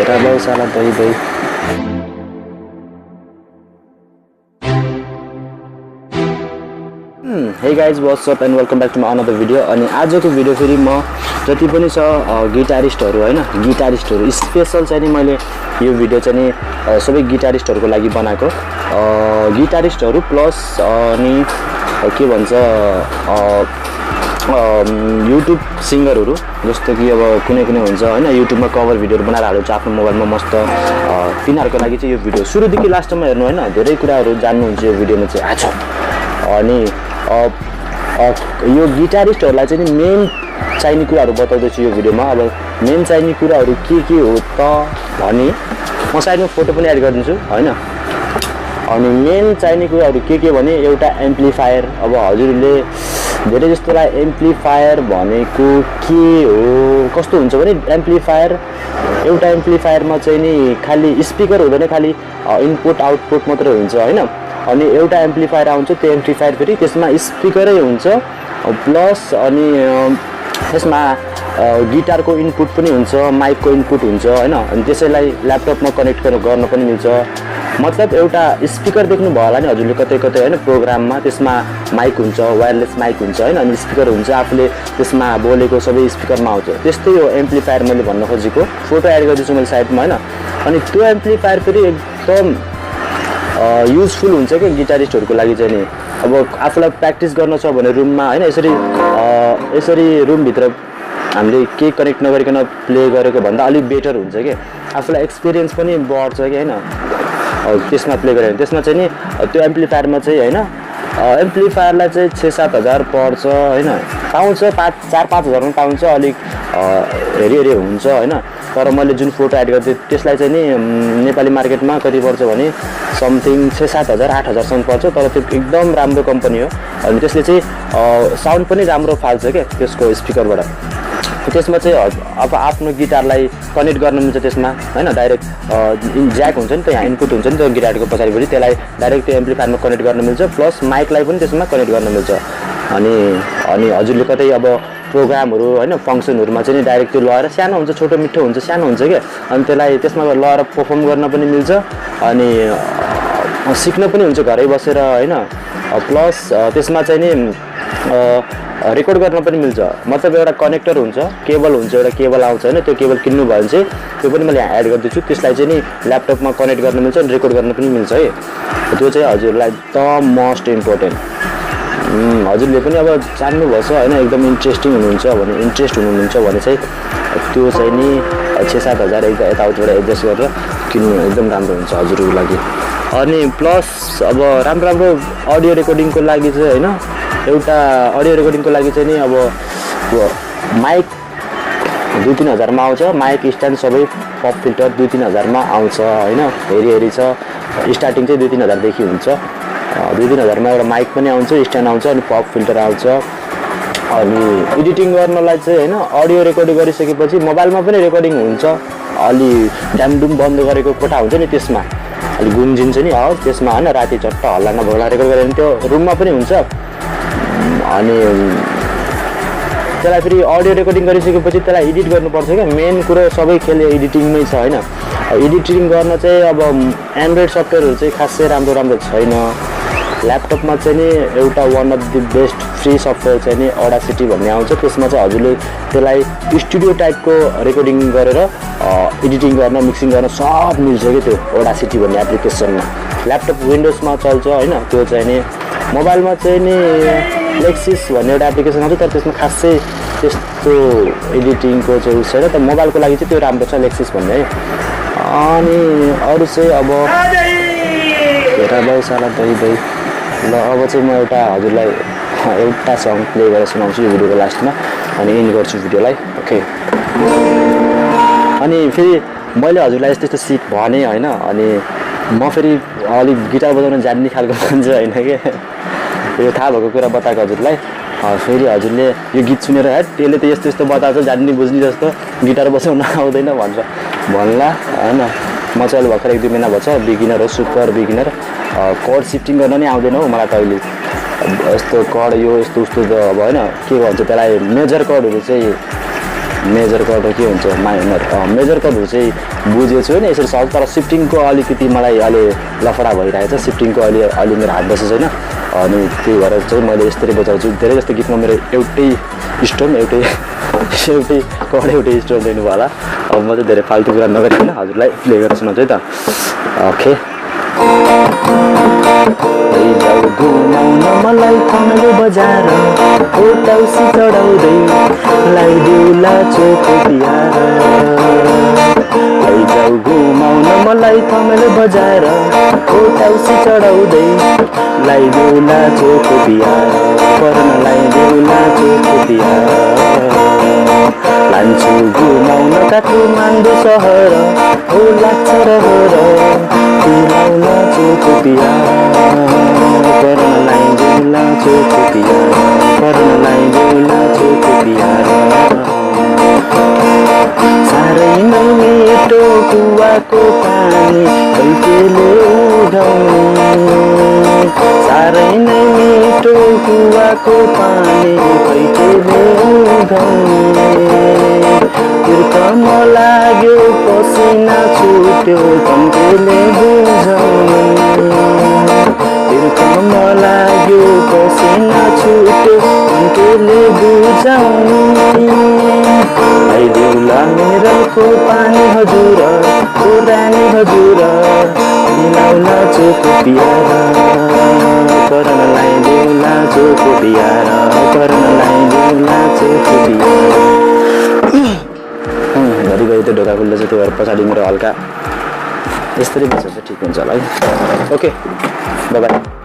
तेरा बहुत साला दही दही। Hey guys, what's up and welcome back to my another video। अनि आजको भिडियो फेरि म जति पनि छ गिटारिस्टहरु हैन, गिटारिस्टहरु स्पेशल चाहिँ नि मैले यो भिडियो चाहिँ नि सबै गिटारिस्टहरुको लागि बनाएको। गिटारिस्टहरु प्लस अनि के भन्छ युट्युब सिंगरहरु जस्तो कि अब कुनै कुनै हुन्छ हैन, युट्युबमा कभर भिडियोहरु बनाएर हाल्छ आफ्नो मोबाइलमा मस्त। तिनीहरुको लागि चाहिँ यो भिडियो सुरुदेखि लास्टसम्म हेर्नु हैन, धेरै कुराहरु जान्नुहुन्छ यो भिडियोमा चाहिँ आज। अनि यो गिटारिस्टहरुलाई चाहिँ नि मेन चाहिने कुराहरु बताउँदैछु यो भिडियोमा। अब मेन चाहिने कुराहरु के हो त भनी म साइडमा फोटो पनि एड गरिदिन्छु हैन। अनि मेन चाहिने कुराहरु के भने एउटा एम्प्लिफायर। अब हजुरले धेरै जस्तोलाई एम्प्लिफायर भनेको के हो कस्तो हुन्छ भने एम्प्लिफायर एउटा एम्प्लिफायरमा चाहिँ नि खाली स्पिकर हुँदैन, खाली इनपुट आउटपुट मात्र हुन्छ हैन। अनि एउटा एम्प्लिफायर आउँछ, त्यो एम्प्लिफायर फेरि त्यसमा स्पिकरै हुन्छ प्लस अनि त्यसमा गिटारको इनपुट पनि हुन्छ, माइकको इनपुट हुन्छ हैन। अनि त्यसैलाई ल्यापटपमा कनेक्ट गर्न पनि मिल्छ। मतलब एउटा स्पिकर देख्नु भयो होला नि हजुरले कतै कतै हैन प्रोग्राममा, त्यसमा माइक हुन्छ, वायरलेस माइक हुन्छ हैन, अनि स्पिकर हुन्छ, आफूले त्यसमा बोलेको सबै स्पिकरमा आउँछ। त्यस्तै हो एम्प्लिफायर मैले भन्न खोजेको। फोटो एड गरिदिन्छु मैले साइडमा हैन। अनि त्यो एम्प्लिफायर फेरि एकदम युजफुल हुन्छ के गिटारिस्टहरुको लागि चाहिँ नि। अब आफूलाई प्र्याक्टिस गर्न छ भने रुममा हैन, यसरी रुम भित्र हामीले के कनेक्ट नगरिकन प्ले गरेको भन्दा अलि बेटर हुन्छ के, आफूलाई एक्सपिरियन्स पनि बढ्छ के हैन। त्यसमा प्ले गरे भने त्यसमा चाहिँ नि त्यो एम्प्लिफायरमा चाहिँ हैन, एम्प्लिफायरलाई चाहिँ 6-7 हजार पर्छ हैन, पाउँछ 4-5 हजारमा पाउँछ, अलिक हेरी हुन्छ हैन। तर मैले जुन फोटो एड गर्दै त्यसलाई चाहिँ नि नेपाली मार्केटमा कति पर्छ भने समथिङ 6-7 हजार 8 हजारसम्म पर्छ। तर त्यो एकदम राम्रो कम्पनी हो। अनि त्यसले चाहिँ साउन्ड पनि राम्रो फाल्छ के त्यसको स्पिकरबाट। त्यसमा चाहिँ अब आफ्नो गिटारलाई कनेक्ट गर्न मिल्छ त्यसमा हैन। डाइरेक्ट ज्याक हुन्छ नि, त्यहाँ इनपुट हुन्छ नि त्यो गिटारको पछाडिपट्टि, त्यसलाई डाइरेक्ट त्यो एम्प्लिफायरमा कनेक्ट गर्न मिल्छ प्लस माइकलाई पनि त्यसमा कनेक्ट गर्न मिल्छ। अनि हजुरले कतै अब प्रोग्रामहरु हैन फंक्सनहरुमा चाहिँ डाइरेक्ट त्यो लगाएर सानो हुन्छ, छोटो मिठो हुन्छ, सानो हुन्छ के, अनि त्यसलाई त्यसमा लगाएर परफर्म गर्न पनि मिल्छ। अनि सिक्न पनि हुन्छ घरै बसेर हैन। प्लस त्यसमा चाहिँ नि रेकर्ड गर्न पनि मिल्छ। मतलब एउटा कनेक्टर हुन्छ, केबल हुन्छ, एउटा केबल आउँछ हैन, त्यो केबल किन्नु भयो भने चाहिँ त्यो पनि मैले एड गरिदिन्छु। त्यसलाई चाहिँ नि ल्यापटपमा कनेक्ट गर्न मिल्छ अनि रेकर्ड गर्न पनि मिल्छ है। त्यो चाहिँ हजुरलाई एकदम मोस्ट इम्पोर्टेन्ट। हजुरले पनि अब जान्नुभएछ हैन, एकदम इन्ट्रेस्ट हुनुहुन्छ भने चाहिँ त्यो चाहिँ नि 6-7 हजार यताउतिबाट एडजस्ट गरेर किन्नु एकदम राम्रो हुन्छ हजुरको लागि। अनि प्लस अब राम्रो अडियो रेकर्डिङको लागि चाहिँ हैन, एउटा अडियो रेकर्डिङको लागि चाहिँ नि अब माइक 2-3 हजारमा आउँछ, माइक स्ट्यान्ड सबै पप फिल्टर 2-3 हजारमा आउँछ हैन। हेरी छ, स्टार्टिङ चाहिँ 2-3 हजारदेखि हुन्छ। 2-3 हजारमा एउटा माइक पनि आउँछ, स्ट्यान्ड आउँछ, अनि पप फिल्टर आउँछ। अनि एडिटिङ गर्नलाई चाहिँ हैन अडियो रेकर्डिङ गरिसकेपछि मोबाइलमा पनि रेकर्डिङ हुन्छ। अलि ड्यामडुम बन्द गरेको कोठा हुन्छ नि त्यसमा अलि गुन्जिन्छ नि हो, त्यसमा हैन राति चट्ट हल्ला नभला रेकर्ड गरे भने त्यो रुममा पनि हुन्छ। अनि त्यसलाई फेरि अडियो रेकर्डिङ गरिसकेपछि त्यसलाई एडिट गर्नुपर्छ क्या। मेन कुरो सबै खेल एडिटिङमै छ हैन। एडिटिङ गर्न चाहिँ अब एन्ड्रोइड सफ्टवेयरहरु चाहिँ खासै राम्रो छैन। ल्यापटपमा चाहिँ नि एउटा one of the best free software चाहिँ नि अडासिटी भन्ने आउँछ। त्यसमा चाहिँ हजुरले त्यसलाई स्टुडियो टाइपको रेकर्डिङ गरेर एडिटिङ गर्न मिक्सिङ गर्न सब मिल्छ कि त्यो अडासिटी भन्ने एप्लिकेसनमा। ल्यापटप विन्डोजमा चल्छ हैन। त्यो चाहिँ नि मोबाइलमा चाहिँ नि लेक्सिस भन्ने एउटा एप्लिकेसन आउँछ, तर त्यसमा खासै त्यस्तो एडिटिङको चाहिँ उस छैन। त मोबाइलको लागि चाहिँ त्यो राम्रो छ लेक्सिस भन्ने है। अनि अरू चाहिँ अब हेरा बाउ साला दही दही। ल अब चाहिँ म हजुरलाई एउटा सङ प्ले गरेर सुनाउँछु यो भिडियोको लास्टमा, अनि एन्ड गर्छु भिडियोलाई। ओके। अनि फेरि मैले हजुरलाई यस्तो सिक भने हैन। अनि म फेरि अलिक गिटार बजाउन जान्ने खालको मान्छे हैन के, यो थाहा भएको कुरा बताएको हजुरलाई। फेरि हजुरले यो गीत सुनेर त्यसले त यस्तो बताएको जान्ने बुझ्ने जस्तो गिटार बजाउन आउँदैन भन्ला हैन। म चाहिँ अहिले भर्खर 1-2 महिना भएछ बिगिनर हो, सुपर बिगिनर। कर्ड सिफ्टिङ गर्न नै आउँदैन हो मलाई त अहिले। यस्तो कर्ड यो यस्तो उस्तो अब हैन के भन्छ त्यसलाई मेजर कर्डहरु चाहिँ मेजर कर्ड के हुन्छ माइनर मेजर कर्डहरू चाहिँ बुझेको छु होइन यसरी सहज तर सिफ्टिङको अलिकति मलाई अहिले लफडा भइरहेको छ सिफ्टिङको अलि मेरो हात बसेको छैन अनि त्यही भएर चाहिँ मैले यस्तरी बजाउँछु धेरै जस्तो गीतमा मेरो एउटै स्टोम एउटै कर्ड एउटै स्टोम दिनुभयो होला अब म चाहिँ धेरै फाल्तु कुरा नगरिकन हजुरलाई प्ले गरेर सुनाउँछु है त ओके जाऊ घुमाउन मलाई कमलो बजार औसी चढाउँदै लाइदेऊला चोको बिहार जाऊ घुमाउन मलाई कमलो बजार औसी चढाउँदै लाइदेऊला चोको बिहार पर्न लाइदेऊला चोको बिहार लान्छु घुमाउन काठमाडौँ सहर हो लाग्छ रहर लाउन चोको बिहार पर्न लाइदेऊला चोको बिहार पर्न लाइदेऊला चोको बिहार साह्रै नै मिठो कुवाको पानी कैकेले उठाउने साह्रै नै मिठो कुवाको पानी कैकेले उठाउने तिर्खम लाग्यो पसिना छुट्यो कम्केले बुझाउने तिर्खम लाग्यो पसिना छुट्यो कम्केले बुझाउने आइदेऊला मेरलको पानी हजुर पुरानी हजुर मिलाउला चोको बिहार पर्न लाइदेऊला चोको बिहार पर्न लाइदेऊला चोको बिहार घरिघरि त्यो ढोका खुल्दैछ त्यो भएर पछाडि मेरो हल्का यसरी बसेर चाहिँ ठिक हुन्छ होला है ओके बाई बाई